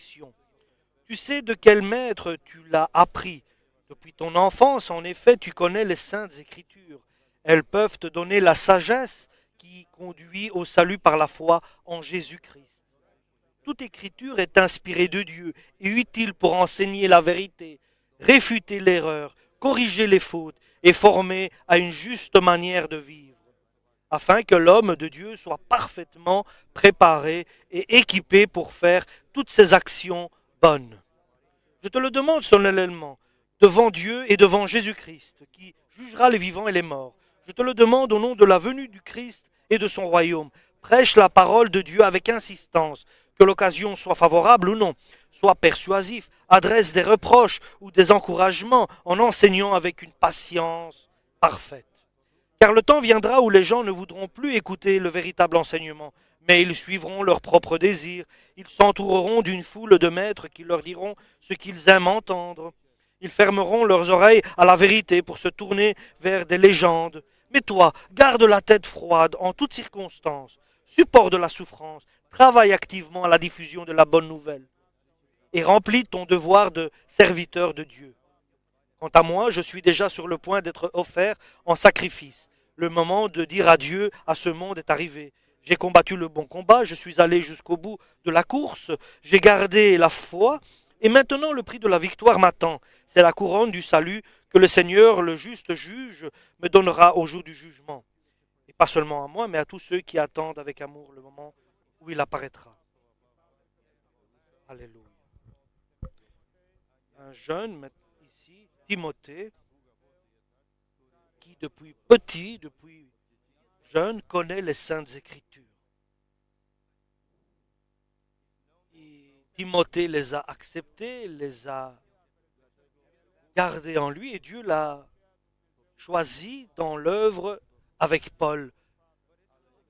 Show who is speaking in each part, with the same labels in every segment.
Speaker 1: conviction. Tu sais de quel maître tu l'as appris. Depuis ton enfance, en effet, tu connais les saintes écritures. Elles peuvent te donner la sagesse qui conduit au salut par la foi en Jésus-Christ. Toute écriture est inspirée de Dieu et utile pour enseigner la vérité, réfuter l'erreur, corriger les fautes et former à une juste manière de vivre, afin que l'homme de Dieu soit parfaitement préparé et équipé pour faire toutes ses actions bonnes. Je te le demande solennellement, devant Dieu et devant Jésus-Christ, qui jugera les vivants et les morts. Je te le demande au nom de la venue du Christ et de son royaume. Prêche la parole de Dieu avec insistance, que l'occasion soit favorable ou non. Sois persuasif, adresse des reproches ou des encouragements en enseignant avec une patience parfaite. Car le temps viendra où les gens ne voudront plus écouter le véritable enseignement, mais ils suivront leurs propres désirs. Ils s'entoureront d'une foule de maîtres qui leur diront ce qu'ils aiment entendre. Ils fermeront leurs oreilles à la vérité pour se tourner vers des légendes. Mais toi, garde la tête froide en toutes circonstances, supporte la souffrance, travaille activement à la diffusion de la bonne nouvelle et remplis ton devoir de serviteur de Dieu. Quant à moi, je suis déjà sur le point d'être offert en sacrifice. Le moment de dire adieu à ce monde est arrivé. J'ai combattu le bon combat, je suis allé jusqu'au bout de la course, j'ai gardé la foi, et maintenant le prix de la victoire m'attend. C'est la couronne du salut que le Seigneur, le juste juge, me donnera au jour du jugement. Et pas seulement à moi, mais à tous ceux qui attendent avec amour le moment où il apparaîtra. Alléluia. Un jeune ici, Timothée, qui depuis petit, depuis jeune, connaît les saintes écritures. Et Timothée les a acceptées, les a gardées en lui et Dieu l'a choisi dans l'œuvre avec Paul,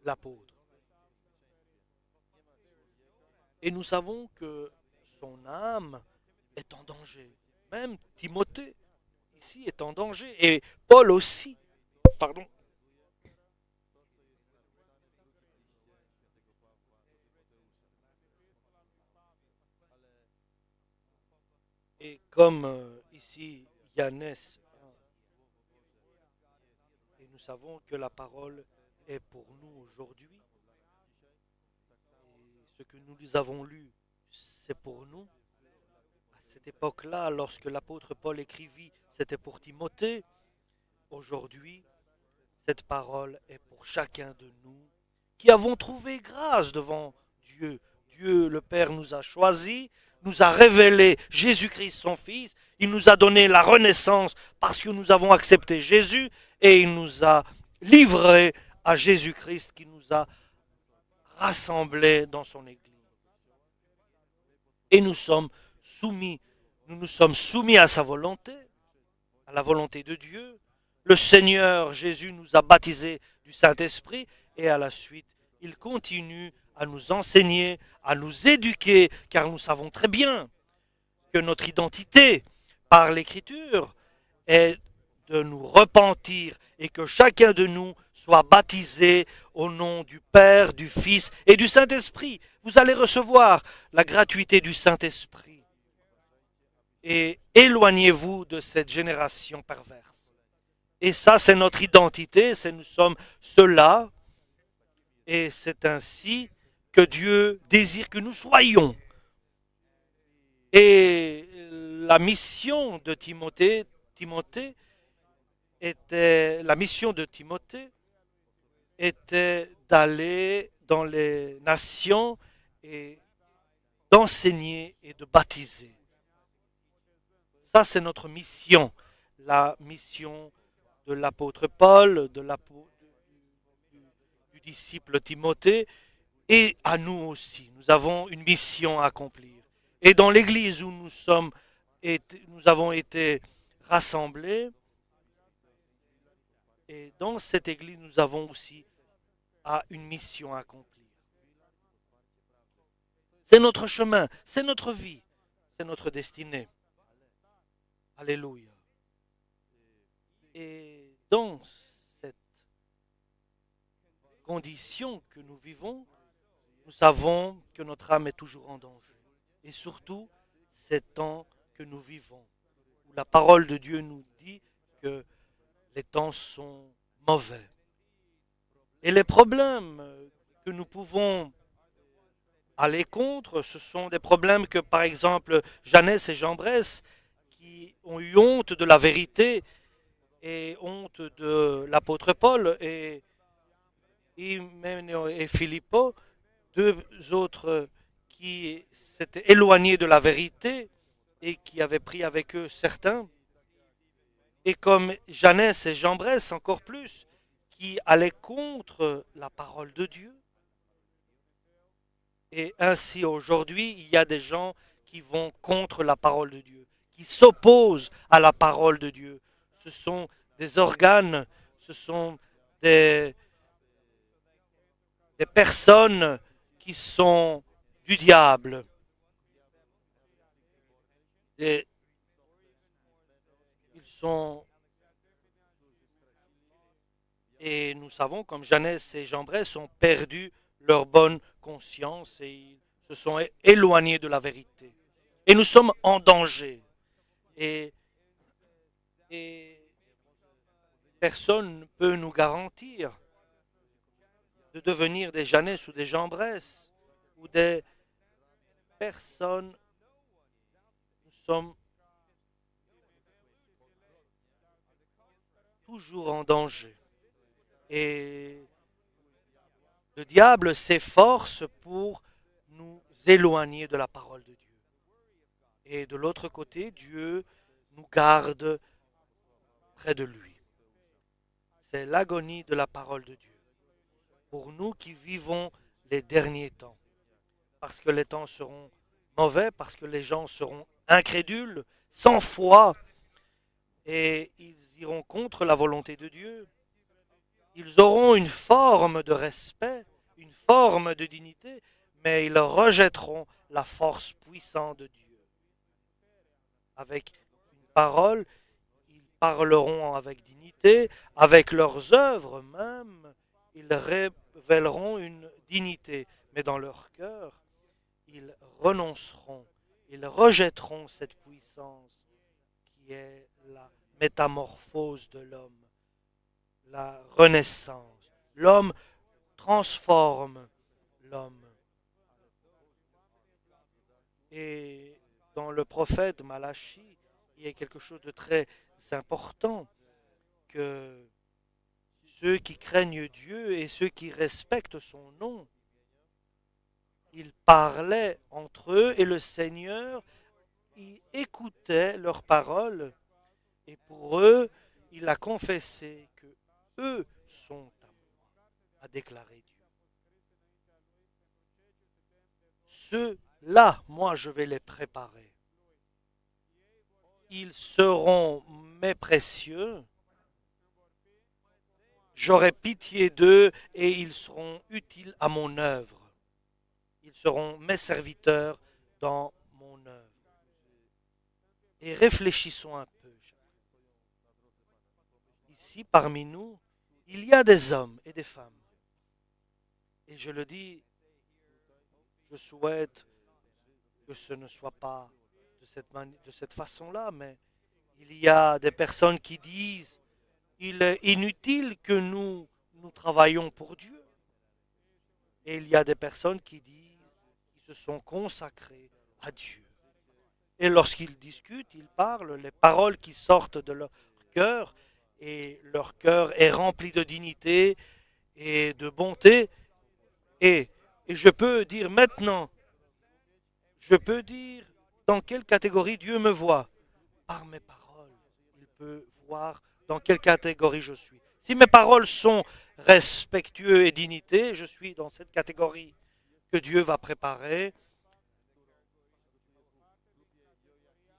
Speaker 1: l'apôtre. Et nous savons que son âme est en danger. Même Timothée, ici, est en danger. Et Paul aussi. Pardon. Et comme ici, Yannès, et nous savons que la parole est pour nous aujourd'hui, et ce que nous avons lu, c'est pour nous. À cette époque-là, lorsque l'apôtre Paul écrivit, c'était pour Timothée. Aujourd'hui, cette parole est pour chacun de nous qui avons trouvé grâce devant Dieu. Dieu le Père nous a choisis, nous a révélé Jésus-Christ son Fils, il nous a donné la renaissance parce que nous avons accepté Jésus et il nous a livrés à Jésus-Christ qui nous a rassemblés dans son Église. Et nous nous sommes soumis à sa volonté, à la volonté de Dieu. Le Seigneur Jésus nous a baptisés du Saint-Esprit et à la suite, il continue à nous enseigner, à nous éduquer, car nous savons très bien que notre identité par l'Écriture est de nous repentir et que chacun de nous soit baptisé au nom du Père, du Fils et du Saint-Esprit. Vous allez recevoir la gratuité du Saint-Esprit. Et éloignez-vous de cette génération perverse. Et ça, c'est notre identité, nous sommes ceux-là. Et c'est ainsi que Dieu désire que nous soyons. Et la mission de Timothée était d'aller dans les nations et d'enseigner et de baptiser. Ça, c'est notre mission. La mission de l'apôtre Paul, du disciple Timothée, et à nous aussi. Nous avons une mission à accomplir. Et dans l'église où nous avons été rassemblés, et dans cette église, nous avons aussi une mission à accomplir. C'est notre chemin, c'est notre vie, c'est notre destinée. Alléluia. Et dans cette condition que nous vivons, nous savons que notre âme est toujours en danger. et surtout ces temps que nous vivons, où la parole de Dieu nous dit que les temps sont mauvais. Et les problèmes que nous pouvons aller contre, ce sont des problèmes que, par exemple, Jeannès et Jambres, qui ont eu honte de la vérité et honte de l'apôtre Paul et Hyménée et Philippos, deux autres qui s'étaient éloignés de la vérité et qui avaient pris avec eux certains, et comme Jeannès et Jambres encore plus, qui allaient contre la parole de Dieu. Et ainsi aujourd'hui, il y a des gens qui vont contre la parole de Dieu, qui s'opposent à la parole de Dieu. Ce sont des organes, ce sont des personnes qui sont du diable. Et ils sont, et nous savons, comme Jeannès et Jambres ont perdu leur bonne conscience et ils se sont éloignés de la vérité. Et nous sommes en danger. Et, et personne ne peut nous garantir de devenir des Jeannès ou des Jambres ou des personnes. Nous sommes toujours en danger. Et le diable s'efforce pour nous éloigner de la parole de Dieu. Et de l'autre côté, Dieu nous garde près de lui. C'est l'agonie de la parole de Dieu. Pour nous qui vivons les derniers temps. Parce que les temps seront mauvais, parce que les gens seront incrédules, sans foi, et ils iront contre la volonté de Dieu. Ils auront une forme de respect, une forme de dignité, mais ils rejetteront la force puissante de Dieu. Avec une parole, ils parleront avec dignité, avec leurs œuvres même, ils révéleront une dignité, mais dans leur cœur, ils renonceront, ils rejetteront cette puissance qui est la métamorphose de l'homme, la renaissance. L'homme transforme l'homme. Et dans le prophète Malachie, il y a quelque chose de très important, que ceux qui craignent Dieu et ceux qui respectent son nom, ils parlaient entre eux et le Seigneur, il écoutait leurs paroles et pour eux, il a confessé que eux sont à moi, a déclaré Dieu. Ceux-là, moi, je vais les préparer. Ils seront mes précieux. J'aurai pitié d'eux et ils seront utiles à mon œuvre. Ils seront mes serviteurs dans mon œuvre. Et réfléchissons un peu. Ici, parmi nous, il y a des hommes et des femmes. Et je le dis, je souhaite que ce ne soit pas de cette façon-là, mais il y a des personnes qui disent il est inutile que nous travaillions pour Dieu. Et il y a des personnes qui disent qu'ils se sont consacrés à Dieu. Et lorsqu'ils discutent, ils parlent, les paroles qui sortent de leur cœur, et leur cœur est rempli de dignité et de bonté. Et je peux dire maintenant, je peux dire dans quelle catégorie Dieu me voit. Par mes paroles, il peut voir dans quelle catégorie je suis. Si mes paroles sont respectueuses et dignité, je suis dans cette catégorie que Dieu va préparer.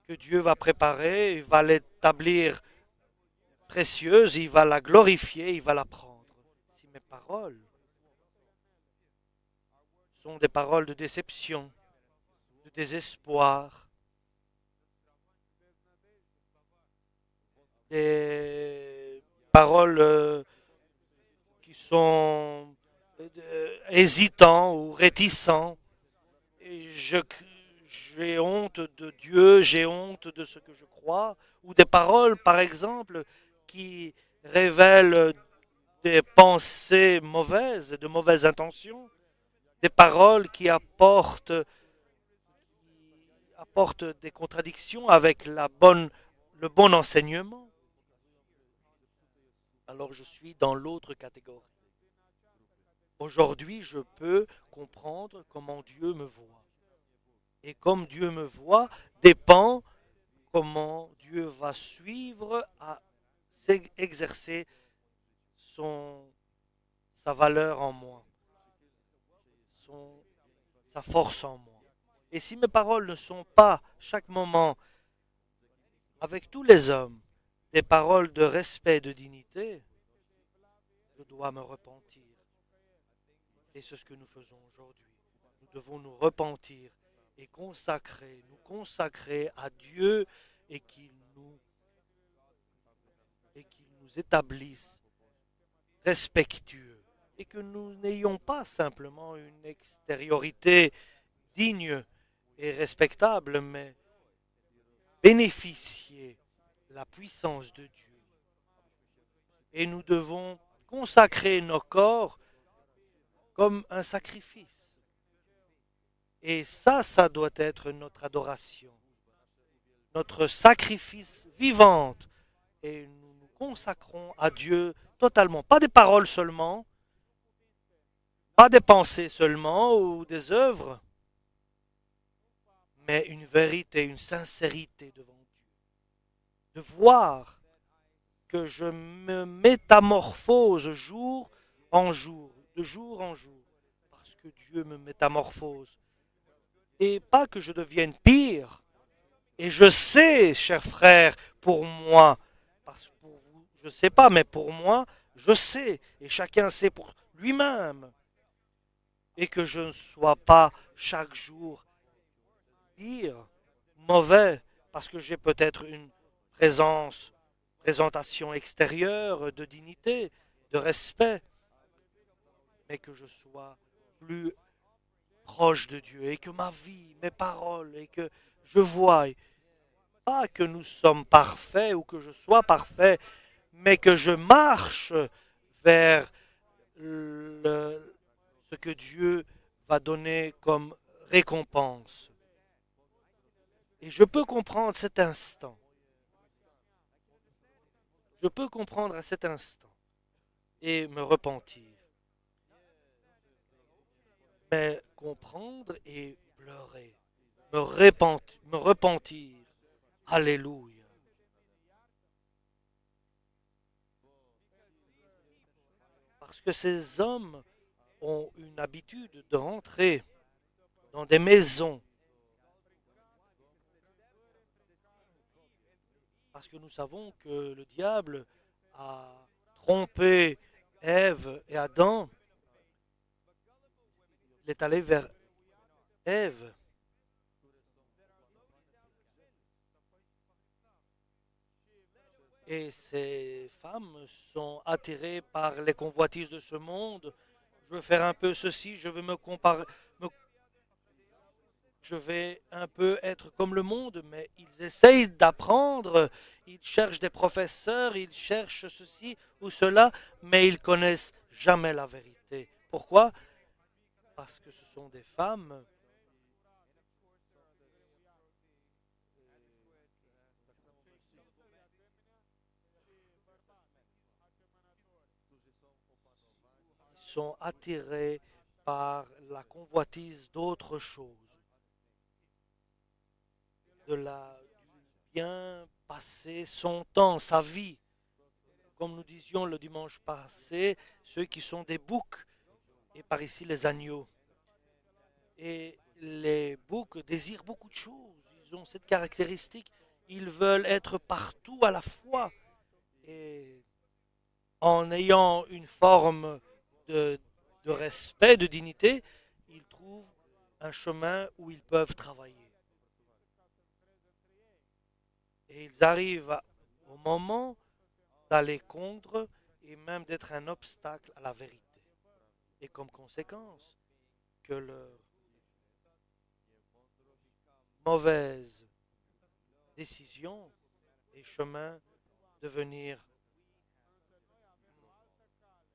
Speaker 1: Que Dieu va préparer, il va l'établir précieuse, il va la glorifier, il va la prendre. Si mes paroles sont des paroles de déception, de désespoir, des paroles qui sont hésitants ou réticents, j'ai honte de Dieu, j'ai honte de ce que je crois, ou des paroles, par exemple, qui révèlent des pensées mauvaises, de mauvaises intentions, des paroles apportent des contradictions avec le bon enseignement. Alors je suis dans l'autre catégorie. Aujourd'hui, je peux comprendre comment Dieu me voit. Et comme Dieu me voit, dépend comment Dieu va suivre à exercer sa valeur en moi, son, sa force en moi. Et si mes paroles ne sont pas chaque moment avec tous les hommes des paroles de respect et de dignité, je dois me repentir. Et c'est ce que nous faisons aujourd'hui. Nous devons nous repentir et nous consacrer à Dieu et qu'il nous établisse respectueux. Et que nous n'ayons pas simplement une extériorité digne et respectable, mais bénéficier de la puissance de Dieu. Et nous devons consacrer nos corps comme un sacrifice. Et ça doit être notre adoration, notre sacrifice vivant. Et nous nous consacrons à Dieu totalement. Pas des paroles seulement, pas des pensées seulement ou des œuvres, mais une vérité, une sincérité devant Dieu. De voir que je me métamorphose jour en jour, de jour en jour, parce que Dieu me métamorphose. Et pas que je devienne pire. Et je sais, chers frères, pour moi, parce que pour vous, je ne sais pas, mais pour moi, je sais, et chacun sait pour lui-même, et que je ne sois pas chaque jour pire, mauvais, parce que j'ai peut-être une présentation extérieure de dignité, de respect, mais que je sois plus proche de Dieu et que ma vie, mes paroles, et que je voie, pas que nous sommes parfaits ou que je sois parfait, mais que je marche vers ce que Dieu va donner comme récompense. Et je peux comprendre cet instant. Je peux comprendre à cet instant et me repentir. Mais comprendre et pleurer, me repentir. Alléluia. Parce que ces hommes ont une habitude de rentrer dans des maisons. Parce que nous savons que le diable a trompé Ève et Adam. Il est allé vers Ève. Et ces femmes sont attirées par les convoitises de ce monde. Je veux faire un peu ceci, je veux me comparer, je vais un peu être comme le monde, mais ils essayent d'apprendre, ils cherchent des professeurs, ils cherchent ceci ou cela, mais ils connaissent jamais la vérité. Pourquoi? Parce que ce sont des femmes qui sont attirées par la convoitise d'autres choses, du bien passé, son temps, sa vie. Comme nous disions le dimanche passé, ceux qui sont des boucs, et par ici les agneaux. Et les boucs désirent beaucoup de choses. Ils ont cette caractéristique. Ils veulent être partout à la fois. Et en ayant une forme de, de respect, de dignité, ils trouvent un chemin où ils peuvent travailler. Et ils arrivent au moment d'aller contre et même d'être un obstacle à la vérité. Et comme conséquence, que leur mauvaises décisions et chemins devenir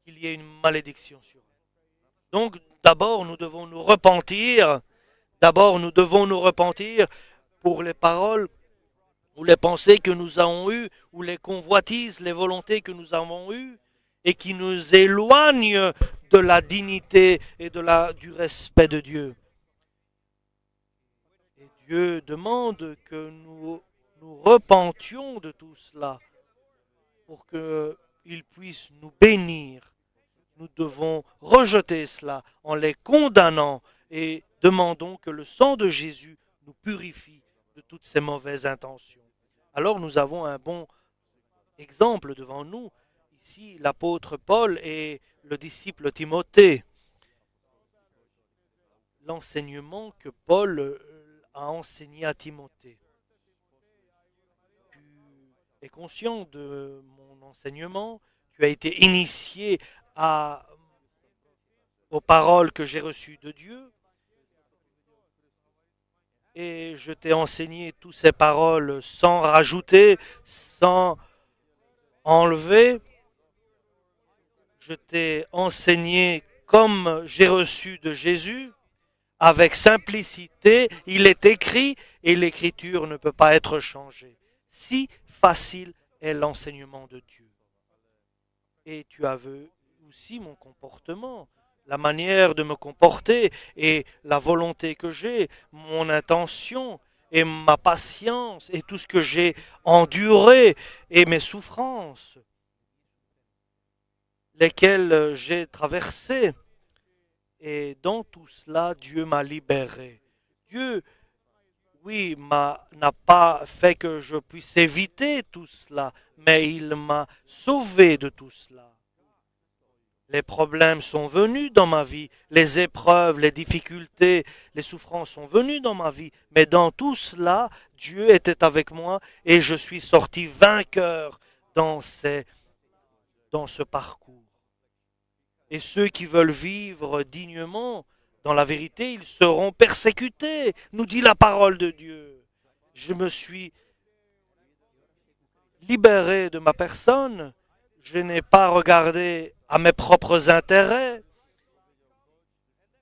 Speaker 1: qu'il y ait une malédiction sur eux. Donc d'abord nous devons nous repentir, d'abord nous devons nous repentir pour les paroles ou les pensées que nous avons eues, ou les convoitises, les volontés que nous avons eues, et qui nous éloignent de la dignité et du respect de Dieu. Et Dieu demande que nous repentions de tout cela pour qu'il puisse nous bénir. Nous devons rejeter cela en les condamnant et demandons que le sang de Jésus nous purifie de toutes ces mauvaises intentions. Alors nous avons un bon exemple devant nous. Ici, l'apôtre Paul et le disciple Timothée. L'enseignement que Paul a enseigné à Timothée. Tu es conscient de mon enseignement, tu as été initié aux paroles que j'ai reçues de Dieu, et je t'ai enseigné toutes ces paroles sans rajouter, sans enlever. Je t'ai enseigné comme j'ai reçu de Jésus, avec simplicité. Il est écrit et l'écriture ne peut pas être changée. Si facile est l'enseignement de Dieu. Et tu as vu aussi mon comportement, la manière de me comporter et la volonté que j'ai, mon intention et ma patience et tout ce que j'ai enduré et mes souffrances, lesquelles j'ai traversées. Et dans tout cela, Dieu m'a libéré. Dieu, oui, n'a pas fait que je puisse éviter tout cela, mais il m'a sauvé de tout cela. Les problèmes sont venus dans ma vie, les épreuves, les difficultés, les souffrances sont venues dans ma vie, mais dans tout cela, Dieu était avec moi et je suis sorti vainqueur dans ce parcours. Et ceux qui veulent vivre dignement dans la vérité, ils seront persécutés, nous dit la parole de Dieu. Je me suis libéré de ma personne, je n'ai pas regardé à mes propres intérêts,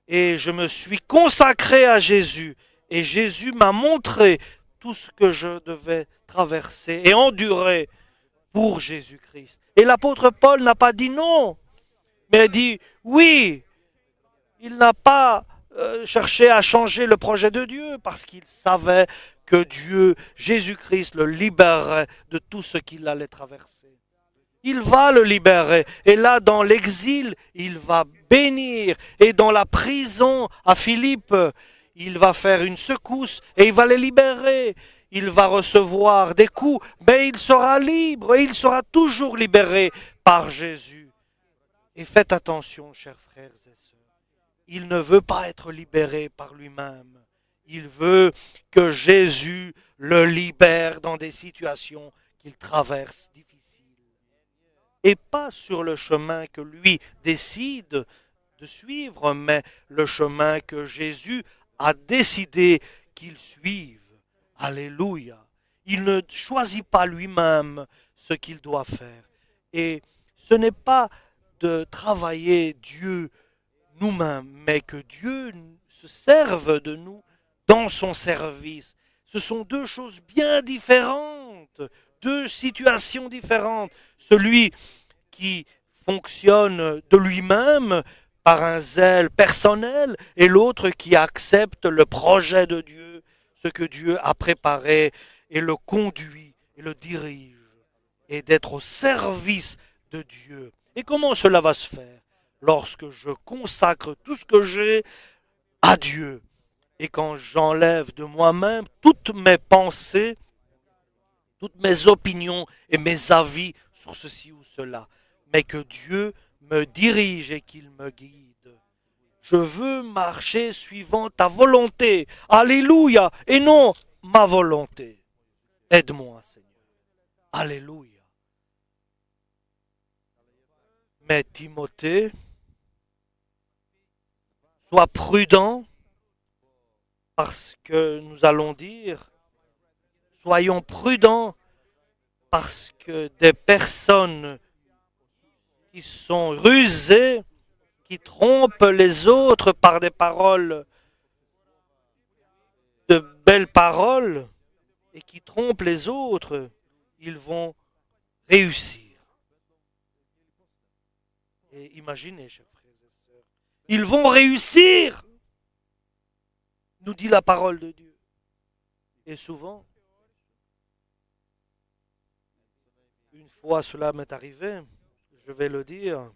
Speaker 1: et je me suis consacré à Jésus, et Jésus m'a montré tout ce que je devais traverser et endurer pour Jésus-Christ. Et l'apôtre Paul n'a pas dit non, mais a dit oui. Il n'a pas cherché à changer le projet de Dieu parce qu'il savait que Dieu, Jésus-Christ, le libérerait de tout ce qu'il allait traverser. Il va le libérer. Et là, dans l'exil, il va bénir. Et dans la prison à Philippe, il va faire une secousse et il va les libérer. Il va recevoir des coups, mais il sera libre et il sera toujours libéré par Jésus. Et faites attention, chers frères et sœurs. Il ne veut pas être libéré par lui-même. Il veut que Jésus le libère dans des situations qu'il traverse difficiles. Et pas sur le chemin que lui décide de suivre, mais le chemin que Jésus a décidé qu'il suive. Alléluia. Il ne choisit pas lui-même ce qu'il doit faire. Et ce n'est pas de travailler Dieu nous-mêmes, mais que Dieu se serve de nous dans son service. Ce sont deux choses bien différentes, deux situations différentes. Celui qui fonctionne de lui-même par un zèle personnel et l'autre qui accepte le projet de Dieu, ce que Dieu a préparé et le conduit et le dirige et d'être au service de Dieu. Et comment cela va se faire? Lorsque je consacre tout ce que j'ai à Dieu et quand j'enlève de moi-même toutes mes pensées, toutes mes opinions et mes avis sur ceci ou cela, mais que Dieu me dirige et qu'il me guide. Je veux marcher suivant ta volonté. Alléluia. Et non ma volonté. Aide-moi, Seigneur. Alléluia. Mais Timothée, sois prudent parce que nous allons dire, soyons prudents parce que des personnes qui sont rusées, qui trompent les autres par des paroles, de belles paroles, et qui trompent les autres, ils vont réussir. Et imaginez, chers frères et sœurs, ils vont réussir, nous dit la parole de Dieu. Et souvent, une fois cela m'est arrivé, je vais le dire,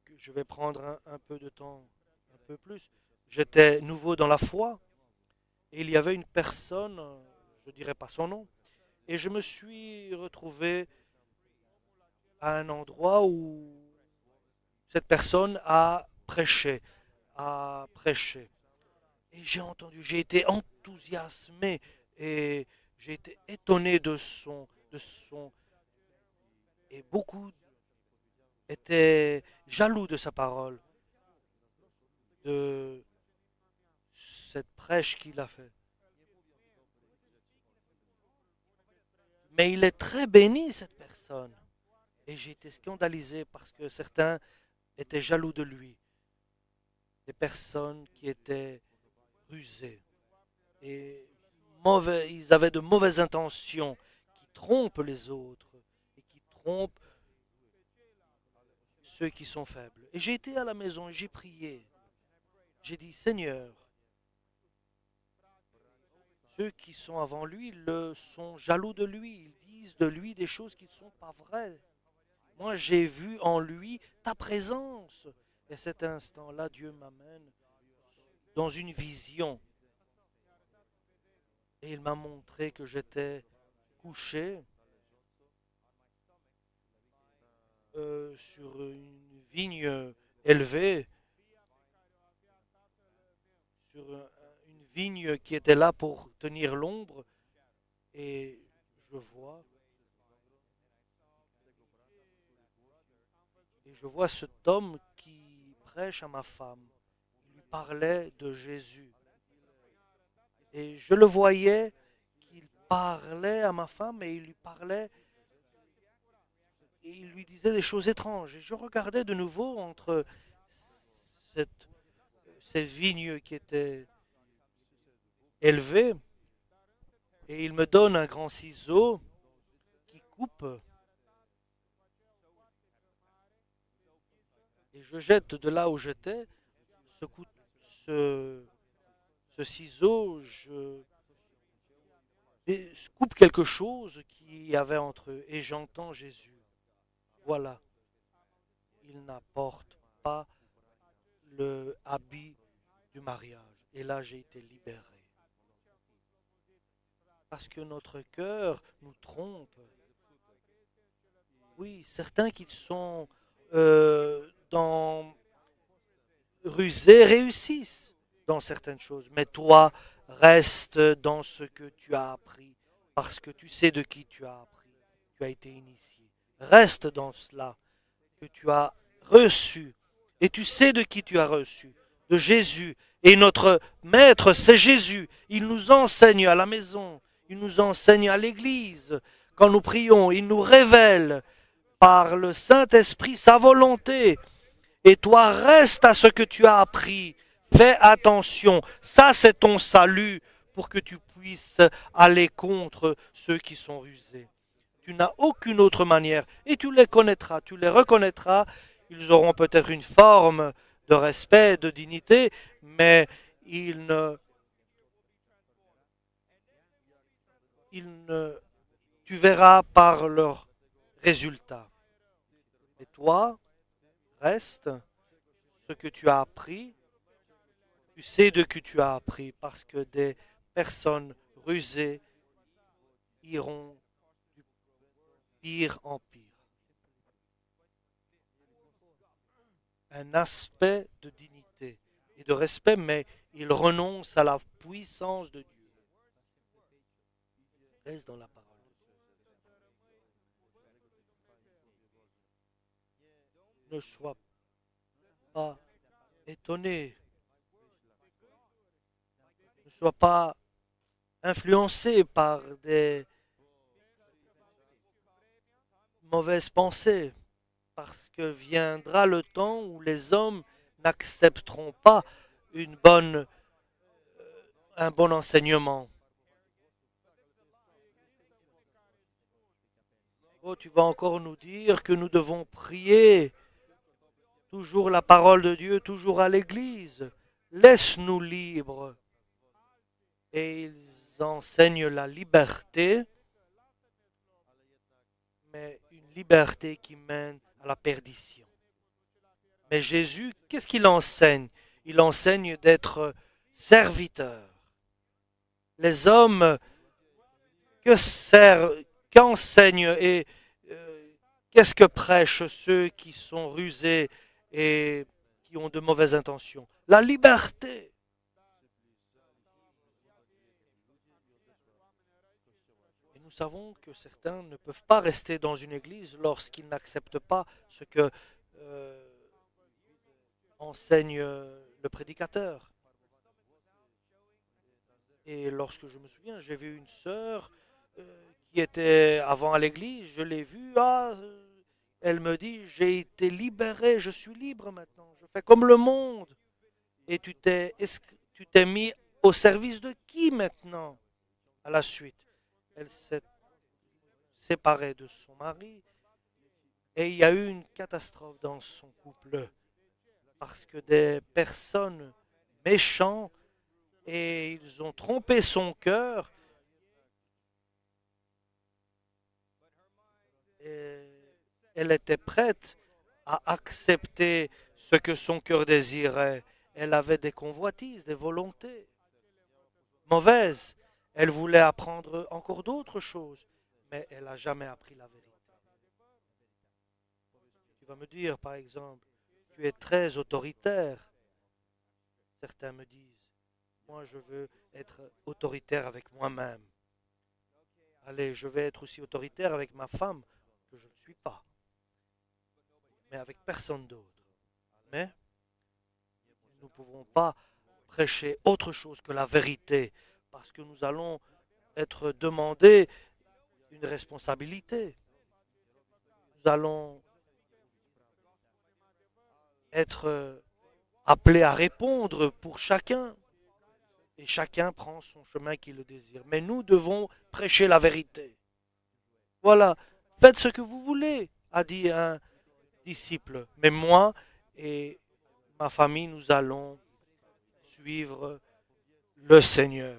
Speaker 1: que je vais prendre un peu de temps, un peu plus. J'étais nouveau dans la foi et il y avait une personne, je ne dirais pas son nom, et je me suis retrouvé à un endroit où cette personne a prêché, a prêché. Et j'ai entendu, j'ai été enthousiasmé et j'ai été étonné de son, et beaucoup étaient jaloux de sa parole, de cette prêche qu'il a faite. Mais il est très béni, cette personne. Et j'ai été scandalisé parce que certains étaient jaloux de lui. Des personnes qui étaient rusées. Et mauvais, ils avaient de mauvaises intentions, qui trompent les autres et qui trompent ceux qui sont faibles. Et j'ai été à la maison et j'ai prié. J'ai dit, Seigneur, ceux qui sont avant lui le sont jaloux de lui. Ils disent de lui des choses qui ne sont pas vraies. Moi, j'ai vu en lui ta présence. Et cet instant-là, Dieu m'amène dans une vision. Et il m'a montré que j'étais couché sur une vigne élevée, sur une vigne qui était là pour tenir l'ombre. Et je vois, et je vois cet homme qui prêche à ma femme. Il lui parlait de Jésus. Et je le voyais qu'il parlait à ma femme et il lui parlait et il lui disait des choses étranges. Et je regardais de nouveau entre cette, ces vignes qui étaient élevées et il me donne un grand ciseau qui coupe et je jette de là où j'étais ce, ce, ce ciseau, je coupe quelque chose qu'il y avait entre eux et j'entends Jésus. Voilà, il n'apporte pas le habit du mariage. Et là, j'ai été libéré. Parce que notre cœur nous trompe. Oui, certains qui sont dans rusés réussissent dans certaines choses. Mais toi, reste dans ce que tu as appris. Parce que tu sais de qui tu as appris. Tu as été initié. Reste dans cela que tu as reçu. Et tu sais de qui tu as reçu. De Jésus. Et notre maître, c'est Jésus. Il nous enseigne à la maison. Il nous enseigne à l'église. Quand nous prions, il nous révèle par le Saint-Esprit sa volonté. Et toi, reste à ce que tu as appris. Fais attention. Ça, c'est ton salut pour que tu puisses aller contre ceux qui sont rusés. Tu n'as aucune autre manière. Et tu les connaîtras, tu les reconnaîtras. Ils auront peut-être une forme de respect, de dignité, mais ils ne, tu verras par leurs résultats. Et toi, reste ce que tu as appris. Tu sais de qui tu as appris parce que des personnes rusées iront du pire en pire. Un aspect de dignité et de respect, mais ils renoncent à la puissance de Dieu. Reste dans la parole. Ne sois pas étonné sois pas influencé par des mauvaises pensées, parce que viendra le temps où les hommes n'accepteront pas une bonne, un bon enseignement. Oh, tu vas encore nous dire que nous devons prier toujours la parole de Dieu, toujours à l'église. Laisse-nous libres. Et ils enseignent la liberté, mais une liberté qui mène à la perdition. Mais Jésus, qu'est-ce qu'il enseigne? Il enseigne d'être serviteur. Les hommes que servent, qu'enseignent et qu'est-ce que prêchent ceux qui sont rusés et qui ont de mauvaises intentions? La liberté. Et nous savons que certains ne peuvent pas rester dans une église lorsqu'ils n'acceptent pas ce que euh, enseigne le prédicateur. Et lorsque je me souviens, j'ai vu une sœur qui était avant à l'église, je l'ai vue, elle me dit, j'ai été libérée, je suis libre maintenant, je fais comme le monde. Et tu t'es mis au service de qui maintenant à la suite? Elle s'est séparée de son mari et il y a eu une catastrophe dans son couple parce que des personnes méchantes et ils ont trompé son cœur. Et elle était prête à accepter ce que son cœur désirait. Elle avait des convoitises, des volontés mauvaises. Elle voulait apprendre encore d'autres choses, mais elle n'a jamais appris la vérité. Tu vas me dire, par exemple, tu es très autoritaire. Certains me disent, moi je veux être autoritaire avec moi-même. Allez, je vais être aussi autoritaire avec ma femme, que je ne suis pas, mais avec personne d'autre. Mais nous ne pouvons pas prêcher autre chose que la vérité, parce que nous allons être demandés une responsabilité. Nous allons être appelés à répondre pour chacun, et chacun prend son chemin qu'il le désire. Mais nous devons prêcher la vérité. Voilà, faites ce que vous voulez, a dit un disciple. Mais moi et ma famille, nous allons suivre le Seigneur.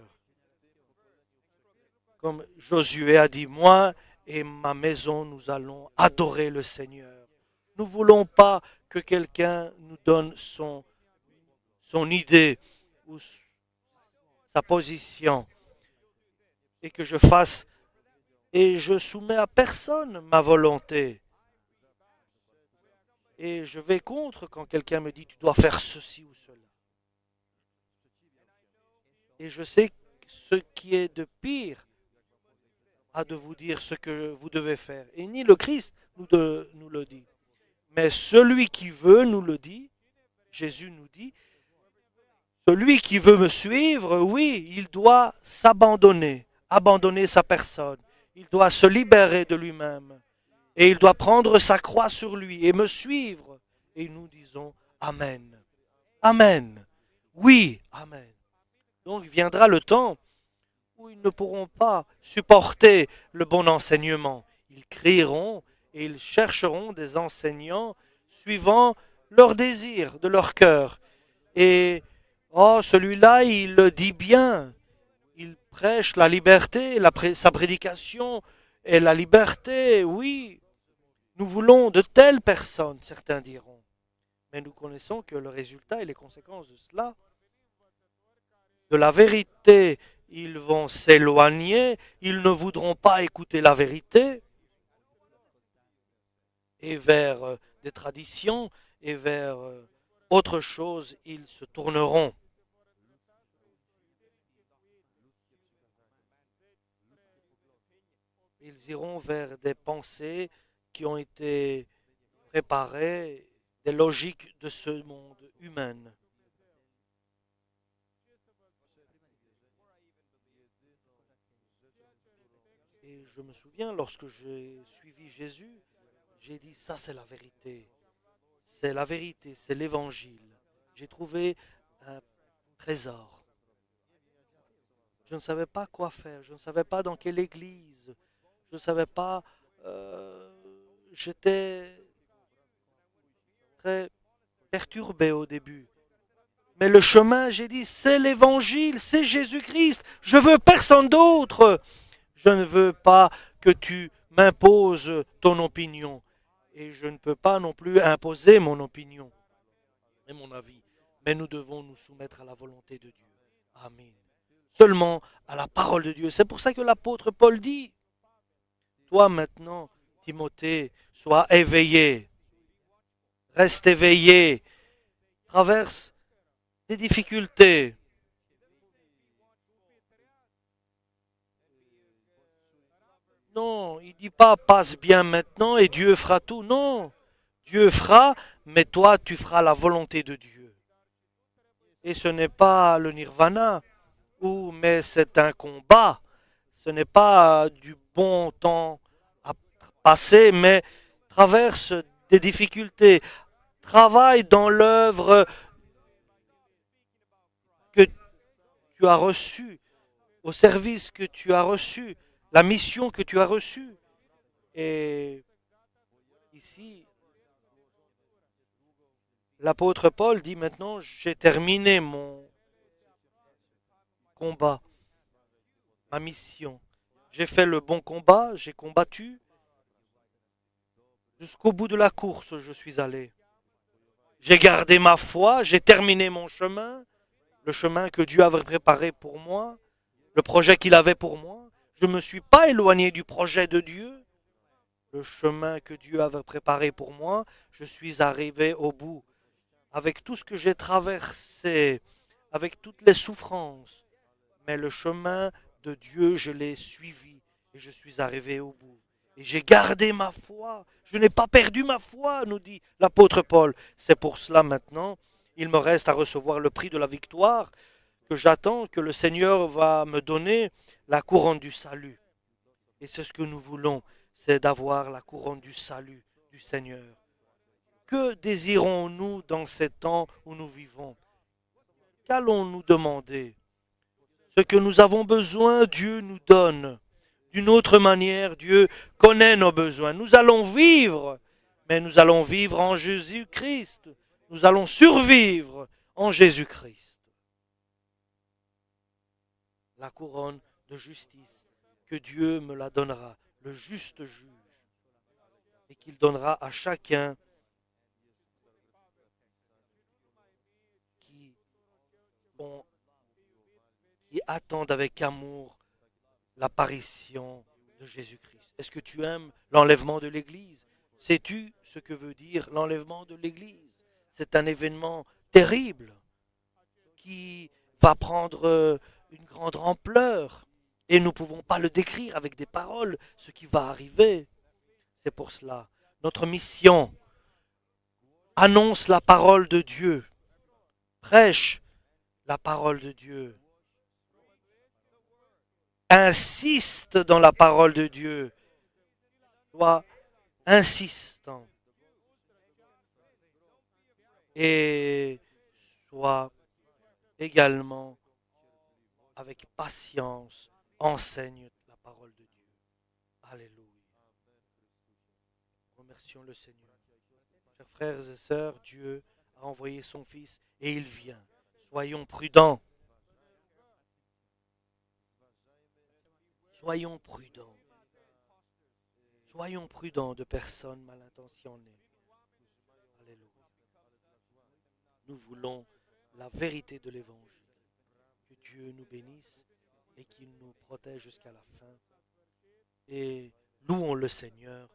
Speaker 1: Comme Josué a dit, moi et ma maison, nous allons adorer le Seigneur. Nous ne voulons pas que quelqu'un nous donne son idée ou sa position et que je fasse et je soumets à personne ma volonté. Et je vais contre quand quelqu'un me dit tu dois faire ceci ou cela. Et je sais ce qui est de pire à de vous dire ce que vous devez faire. Et ni le Christ nous le dit. Mais celui qui veut nous le dit. Jésus nous dit, celui qui veut me suivre, oui, il doit s'abandonner, abandonner sa personne. Il doit se libérer de lui-même. Et il doit prendre sa croix sur lui et me suivre. Et nous disons Amen. Amen. Oui, Amen. Donc viendra le temps où ils ne pourront pas supporter le bon enseignement. Ils crieront et ils chercheront des enseignants suivant leurs désirs de leur cœur. Et, oh, celui-là, il le dit bien. Il prêche la liberté, sa prédication est la liberté, oui. Nous voulons de telles personnes, certains diront. Mais nous connaissons que le résultat et les conséquences de cela, de la vérité, ils vont s'éloigner, ils ne voudront pas écouter la vérité, et vers des traditions, et vers autre chose, ils se tourneront. Ils iront vers des pensées qui ont été préparées, des logiques de ce monde humain. Et je me souviens, lorsque j'ai suivi Jésus, j'ai dit, ça c'est la vérité. C'est la vérité, c'est l'évangile. J'ai trouvé un trésor. Je ne savais pas quoi faire, je ne savais pas dans quelle église, je ne savais pas. euh, J'étais très perturbé au début. Mais le chemin, j'ai dit, c'est l'évangile, c'est Jésus-Christ. Je veux personne d'autre. Je ne veux pas que tu m'imposes ton opinion. Et je ne peux pas non plus imposer mon opinion et mon avis. Mais nous devons nous soumettre à la volonté de Dieu. Amen. Seulement à la parole de Dieu. C'est pour ça que l'apôtre Paul dit, toi maintenant, Timothée, sois éveillé. Reste éveillé. Traverse des difficultés. Non, il ne dit pas passe bien maintenant et Dieu fera tout. Non, Dieu fera, mais toi tu feras la volonté de Dieu. Et ce n'est pas le nirvana, mais c'est un combat. Ce n'est pas du bon temps à passer, mais traverse des difficultés. Travaille dans l'œuvre que tu as reçue, au service que tu as reçu, la mission que tu as reçue. Et ici, l'apôtre Paul dit maintenant, j'ai terminé mon combat, ma mission. J'ai fait le bon combat, j'ai combattu. Jusqu'au bout de la course, je suis allé. J'ai gardé ma foi, j'ai terminé mon chemin, le chemin que Dieu avait préparé pour moi, le projet qu'il avait pour moi. Je ne me suis pas éloigné du projet de Dieu. Le chemin que Dieu avait préparé pour moi, je suis arrivé au bout. Avec tout ce que j'ai traversé, avec toutes les souffrances, mais le chemin de Dieu, je l'ai suivi et je suis arrivé au bout. Et j'ai gardé ma foi. Je n'ai pas perdu ma foi, nous dit l'apôtre Paul. C'est pour cela maintenant, il me reste à recevoir le prix de la victoire que j'attends, que le Seigneur va me donner la couronne du salut. Et c'est ce que nous voulons, c'est d'avoir la couronne du salut du Seigneur. Que désirons-nous dans ces temps où nous vivons? Qu'allons-nous demander? Ce que nous avons besoin, Dieu nous donne. D'une autre manière, Dieu connaît nos besoins. Nous allons vivre, mais nous allons vivre en Jésus-Christ. Nous allons survivre en Jésus-Christ. La couronne de justice, que Dieu me la donnera, le juste juge, et qu'il donnera à chacun qui attendent avec amour l'apparition de Jésus-Christ. Est-ce que tu aimes l'enlèvement de l'Église? Sais-tu ce que veut dire l'enlèvement de l'Église? C'est un événement terrible qui va prendre une grande ampleur et nous ne pouvons pas le décrire avec des paroles, ce qui va arriver. C'est pour cela, notre mission annonce la parole de Dieu, prêche la parole de Dieu, insiste dans la parole de Dieu, sois insistant et sois également avec patience enseigne la parole de Dieu. Alléluia. Remercions le Seigneur. Chers frères et sœurs, Dieu a envoyé son Fils et il vient. Soyons prudents. Soyons prudents. Soyons prudents de personnes mal intentionnées. Alléluia. Nous voulons la vérité de l'Évangile. Que Dieu nous bénisse et qu'il nous protège jusqu'à la fin. Et louons le Seigneur